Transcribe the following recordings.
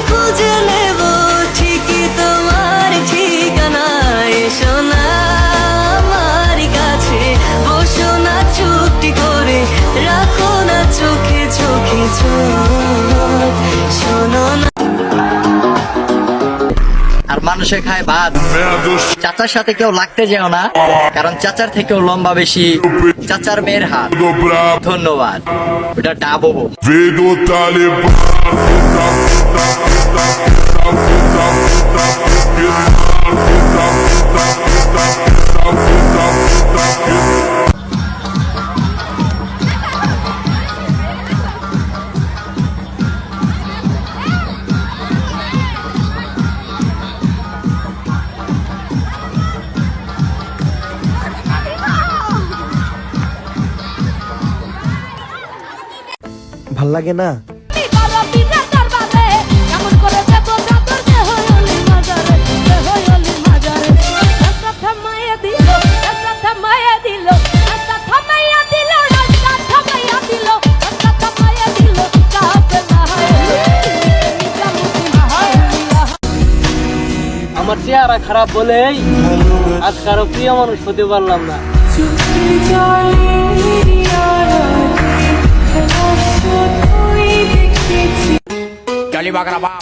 খুঁজে নেব ঠিকই তোমার ঠিকানা। এসো না আমার কাছে, বসো না চুপটি করে, রাখো না চোখে চোখে চোখ, শোনো না। আর মানুষে খায় ভাত। চাচার সাথে কেউ লাগতে যেও না, কারণ চাচার থেকেও লম্বা বেশি চাচার মেয়ের হাত। ধন্যবাদ। ওটা ডাবো। Vedo Taliban. ভাল লাগে না? আমার চেহারা খারাপ বলেই আজ কারো প্রিয় মানুষ হতে পারলাম না।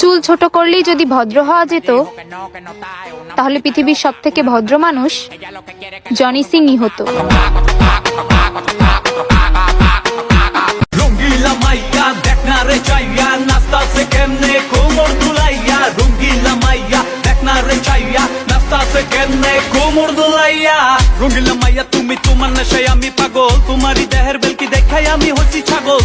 চুল ছোট করলেই যদি ভদ্র হওয়া যেত, তাহলে পৃথিবীর সব থেকে ভদ্র মানুষ জনি সিংই হতো। রঙ্গিলা মাইয়া তুমি, তোমার নেশায় আমি পাগল, তোমারই দেহের বেলকি দেখাই আমি হচ্ছি ছাগল।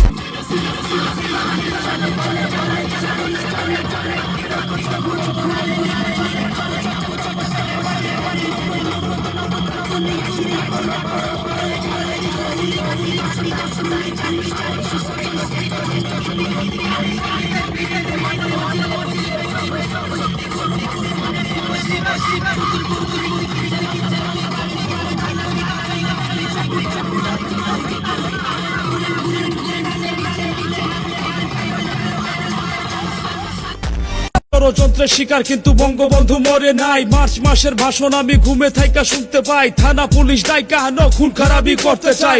ষড়যন্ত্রের শিকার কিন্তু বঙ্গবন্ধু মরে নাই। মার্চ মাসের ভাষণ আমি ঘুমে থাইকা শুনতে পাই, থানা পুলিশ দায়িকা খুন খারাপি করতে চাই।